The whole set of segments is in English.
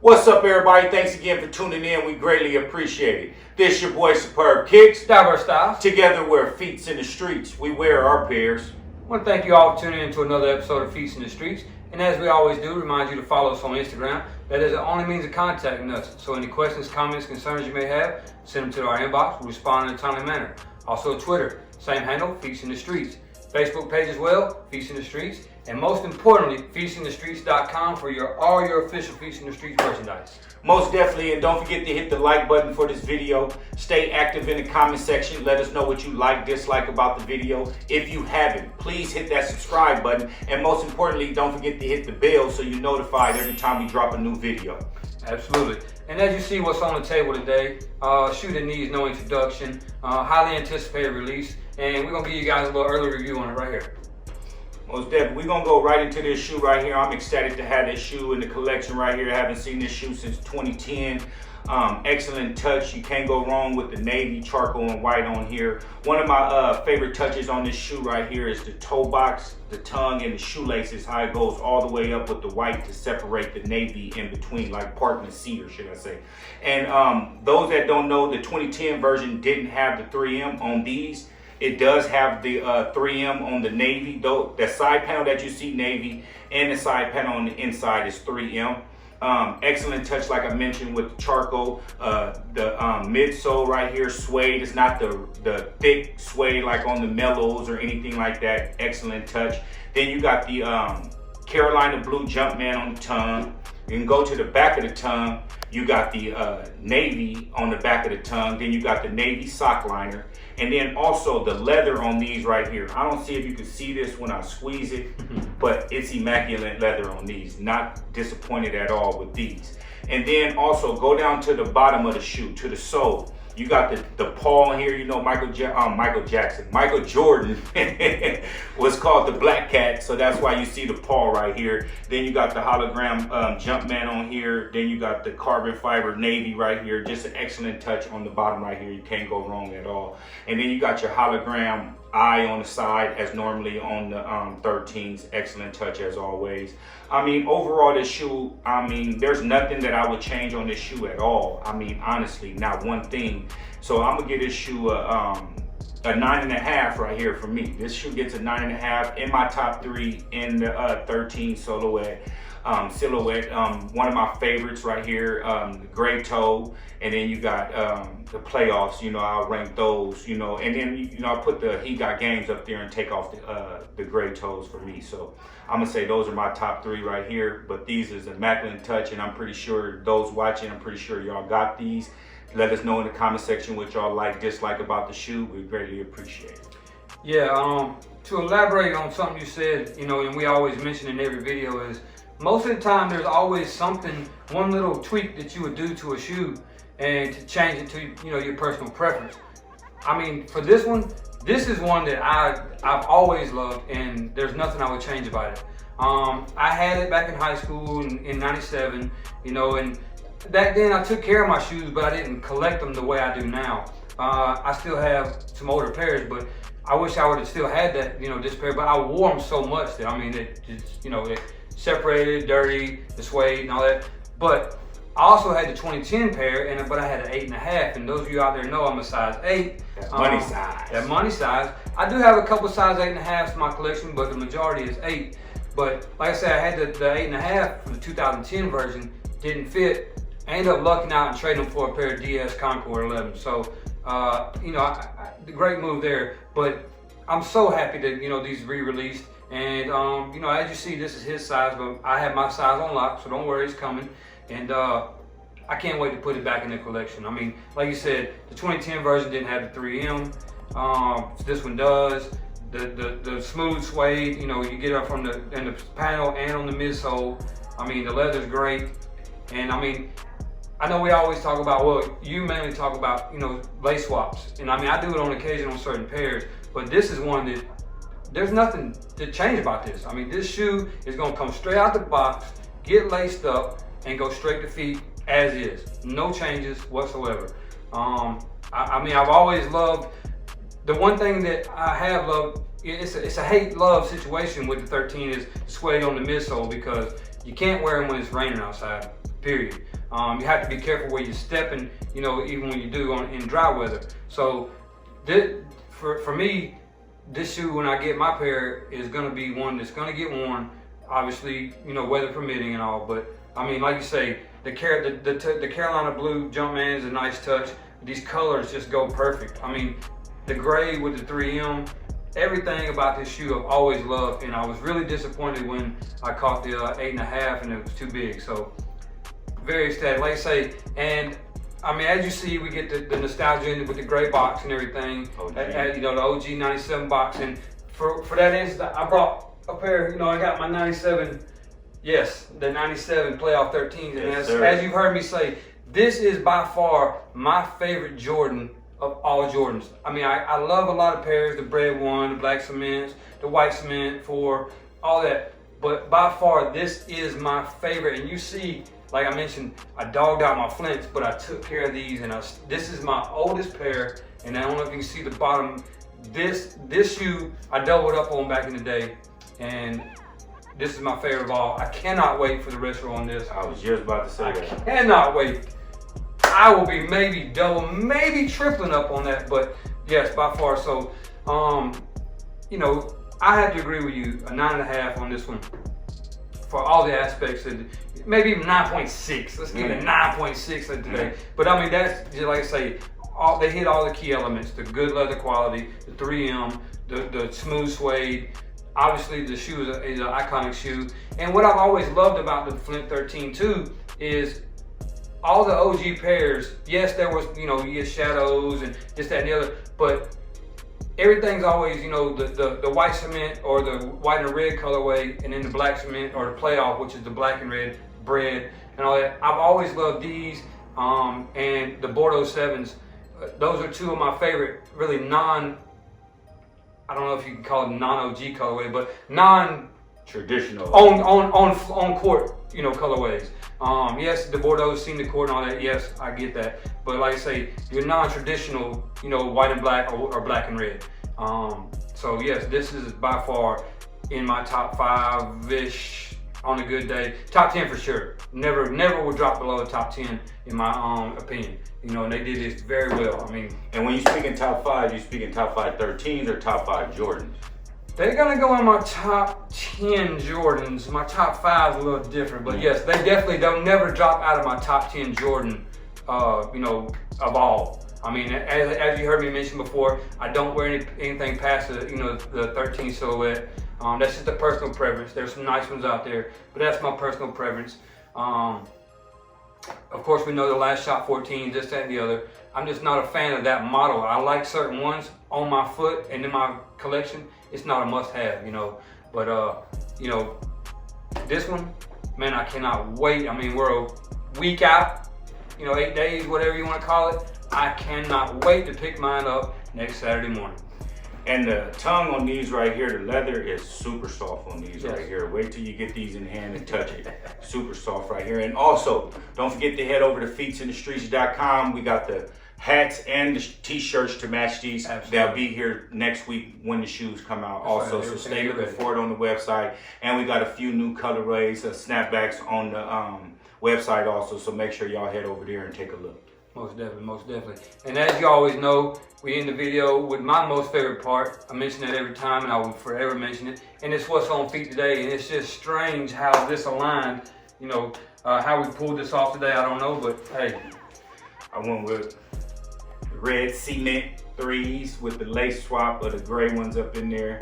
What's up, everybody? Thanks again for tuning in. We greatly appreciate it. This your boy Superb Kicks. Diverse Styles. Together we're Feats in the Streets. We wear our pairs. I want to thank you all for tuning in to another episode of Feats in the Streets. And as we always do, remind you to follow us on Instagram. That is the only means of contacting us. So any questions, comments, concerns you may have, send them to our inbox. We'll respond in a timely manner. Also Twitter, same handle, Feats in the Streets. Facebook page as well, Feats in the Streets. And most importantly, featsinthestreets.com for all your official Feats in the Streets merchandise. Most definitely, and don't forget to hit the like button for this video. Stay active in the comment section. Let us know what you like, dislike about the video. If you haven't, please hit that subscribe button. And most importantly, don't forget to hit the bell so you're notified every time we drop a new video. Absolutely. And as you see what's on the table today, shoe that needs no introduction, highly anticipated release, and we're going to give you guys a little early review on it right here. Most definitely. We're going to go right into this shoe right here. I'm ecstatic to have this shoe in the collection right here. I haven't seen this shoe since 2010. Excellent touch. You can't go wrong with the navy, charcoal, and white on here. One of my favorite touches on this shoe right here is the toe box, the tongue, and the shoelaces, how it goes all the way up with the white to separate the navy in between, like parking the seat, or should I say. And those that don't know, the 2010 version didn't have the 3M on these. It does have the 3M on the navy, though. The side panel that you see navy, and the side panel on the inside is 3M. Excellent touch, like I mentioned, with the charcoal. The midsole right here, suede. It's not the thick suede like on the mellows or anything like that. Excellent touch. Then you got the Carolina blue Jumpman on the tongue. You can go to the back of the tongue. You got the navy on the back of the tongue. Then you got the navy sock liner. And then also the leather on these right here. I don't see if you can see this when I squeeze it, but it's immaculate leather on these. Not disappointed at all with these. And then also go down to the bottom of the shoe, to the sole. You got the paw here, you know, Michael Jordan was called the Black Cat, so that's why you see the paw right here. Then you got the hologram Jumpman on here. Then you got the carbon fiber navy right here. Just an excellent touch on the bottom right here. You can't go wrong at all. And then you got your hologram eye on the side as normally on the 13's. Excellent touch as always. I mean, overall this shoe, I mean, there's nothing that I would change on this shoe at all. I mean, honestly, not one thing. So I'm gonna give this shoe a 9.5 right here for me. This shoe gets a 9.5 in my top 3 in the 13 silhouette. One of my favorites right here, the gray toe, and then you got the playoffs. You know, I'll rank those. You know, and then you know I put the He Got Games up there and take off the gray toes for me. So I'm gonna say those are my top 3 right here. But these is immaculate touch, and I'm pretty sure those watching, I'm pretty sure y'all got these. Let us know in the comment section what y'all like, dislike about the shoe. We greatly appreciate it. Yeah. To elaborate on something you said, you know, and we always mention in every video is, most of the time, there's always something, one little tweak that you would do to a shoe and to change it to, you know, your personal preference. I mean, for this one, this is one that I've always loved, and there's nothing I would change about it. I had it back in high school in 97, you know, and back then I took care of my shoes, but I didn't collect them the way I do now. I still have some older pairs, but I wish I would have still had that, you know, this pair, but I wore them so much that, I mean, it's, you know, it separated, dirty, the suede and all that. But I also had the 2010 pair, but I had an 8.5. And those of you out there know I'm a size 8. That money size. That money size. I do have a couple size 8.5s in my collection, but the majority is 8. But like I said, I had the 8.5 for the 2010 version, didn't fit. I ended up lucking out and trading them for a pair of DS Concord 11. So, you know, the great move there. But I'm so happy that, you know, these re-released. And, you know, as you see, this is his size, but I have my size on lock, so don't worry, it's coming. And I can't wait to put it back in the collection. I mean, like you said, the 2010 version didn't have the 3M. This one does. The smooth suede, you know, you get up from the panel and on the midsole. I mean, the leather's great. And I mean, I know we always talk about, well, you mainly talk about, you know, lace swaps. And I mean, I do it on occasion on certain pairs, but this is one that there's nothing to change about this. I mean, this shoe is gonna come straight out the box, get laced up, and go straight to feet as is. No changes whatsoever. I mean, I've always loved, the one thing that I have loved, it's a hate-love situation with the 13 is suede on the midsole, because you can't wear them when it's raining outside. period. You have to be careful where you're stepping, you know, even when you do in dry weather. So for me, this shoe, when I get my pair, is gonna be one that's gonna get worn, obviously, you know, weather permitting and all. But I mean, like you say, the Carolina blue Jumpman is a nice touch. These colors just go perfect. I mean, the gray with the 3M, everything about this shoe I've always loved, and I was really disappointed when I caught the 8.5 and it was too big. So very ecstatic, like I say. And I mean, as you see, we get the nostalgia in it with the gray box and everything. You know, the OG 97 box. And for that instance, I brought a pair, you know, I got my 97, yes, the 97 playoff 13s. And as you've heard me say, this is by far my favorite Jordan of all Jordans. I mean, I love a lot of pairs, the red one, the black cements, the white cement 4, all that. But by far, this is my favorite. And you see, like I mentioned, I dogged out my Flints, but I took care of these, and this is my oldest pair. And I don't know if you can see the bottom. This shoe I doubled up on back in the day, and this is my favorite of all. I cannot wait for the retro on this. I was just about to say that. I cannot wait. I will be maybe double, maybe tripling up on that, but yes, by far. So, you know, I had to agree with you, a 9.5 on this one for all the aspects of maybe even 9.6. Let's give it a 9.6 today. But I mean, that's just like I say, they hit all the key elements: the good leather quality, the 3M, the smooth suede. Obviously, the shoe is an iconic shoe. And what I've always loved about the Flint 13 too is all the OG pairs. Yes, there was, you know, you get shadows and this, that, and the other, but everything's always, you know, the white cement or the white and red colorway, and then the black cement or the playoff, which is the black and red bread and all that. I've always loved these, and the Bordeaux 7s. Those are two of my favorite, really I don't know if you can call it non-OG colorway, but traditional on court, you know, colorways. Yes, the Bordeaux seen the court and all that. Yes, I get that. But like I say, your non-traditional, you know, white and black or black and red. So yes, this is by far in my top 5-ish on a good day. Top 10 for sure. Never will drop below the top 10 in my opinion. You know, and they did this very well. I mean, and when you speak in top 5, you speak in top 5 13s or top 5 Jordans? They're gonna go in my top 10 Jordans. My top 5 is a little different, but yes, they definitely don't never drop out of my top 10 Jordan, you know, of all. I mean, as you heard me mention before, I don't wear anything past the, you know, the 13 silhouette. That's just a personal preference. There's some nice ones out there, but that's my personal preference. Of course, we know the Last Shot 14, this, that, and the other. I'm just not a fan of that model. I like certain ones on my foot and in my collection. It's not a must-have, you know. But, you know, this one, man, I cannot wait. I mean, we're a week out, you know, 8 days, whatever you want to call it. I cannot wait to pick mine up next Saturday morning. And the tongue on these right here, the leather is super soft on these Yes. right here. Wait till you get these in hand and touch it. Super soft right here. And also, don't forget to head over to feetsinthestreets.com. We got the hats and the t-shirts to match these. Absolutely. They'll be here next week when the shoes come out. That's also, right. so Everything stay is looking ready. for it on the website. And we got a few new colorways, snapbacks on the website also. So make sure y'all head over there and take a look. Most definitely, most definitely. And as you always know, we end the video with my most favorite part. I mention that every time, and I will forever mention it. And it's what's on feet today. And it's just strange how this aligned. You know, how we pulled this off today, I don't know, but hey. I went with the red cement 3s with the lace swap of the gray ones up in there.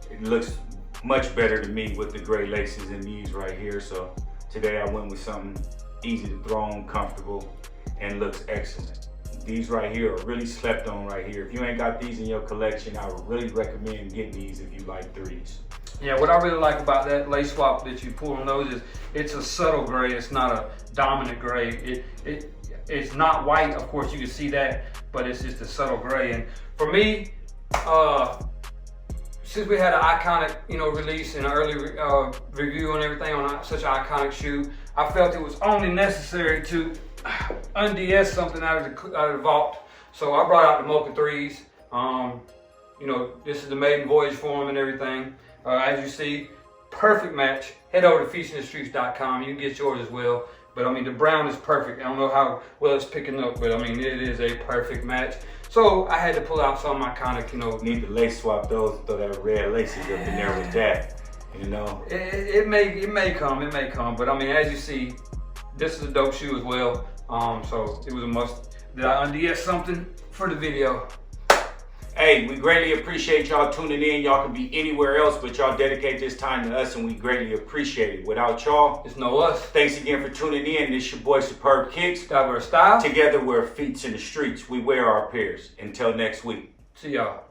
It looks much better to me with the gray laces in these right here. So today I went with something easy to throw on, comfortable, and looks excellent. These right here are really slept on right here. If you ain't got these in your collection, I would really recommend getting these if you like 3s. Yeah, what I really like about that lace swap that you pull on those is it's a subtle gray. It's not a dominant gray. It's not white, of course you can see that, but it's just a subtle gray. And for me, since we had an iconic, you know, release and an early review and everything on such an iconic shoe, I felt it was only necessary to unds something out of the vault. So I brought out the Mocha 3s. You know, this is the maiden voyage for them and everything. As you see, perfect match. Head over to feetsinthestreets.com. You can get yours as well. But I mean, the brown is perfect. I don't know how well it's picking up, but I mean, it is a perfect match. So I had to pull out some iconic, you know. Need to lace swap those, throw that red laces up in there with that, you know. It may come, but I mean, as you see, this is a dope shoe as well. So it was a must. Did I undo something for the video? Hey, we greatly appreciate y'all tuning in. Y'all can be anywhere else, but y'all dedicate this time to us, and we greatly appreciate it. Without y'all, it's no us. Thanks again for tuning in. This your boy Superb Kicks. Diverse Style. Together we're feet in the streets. We wear our pairs. Until next week. See y'all.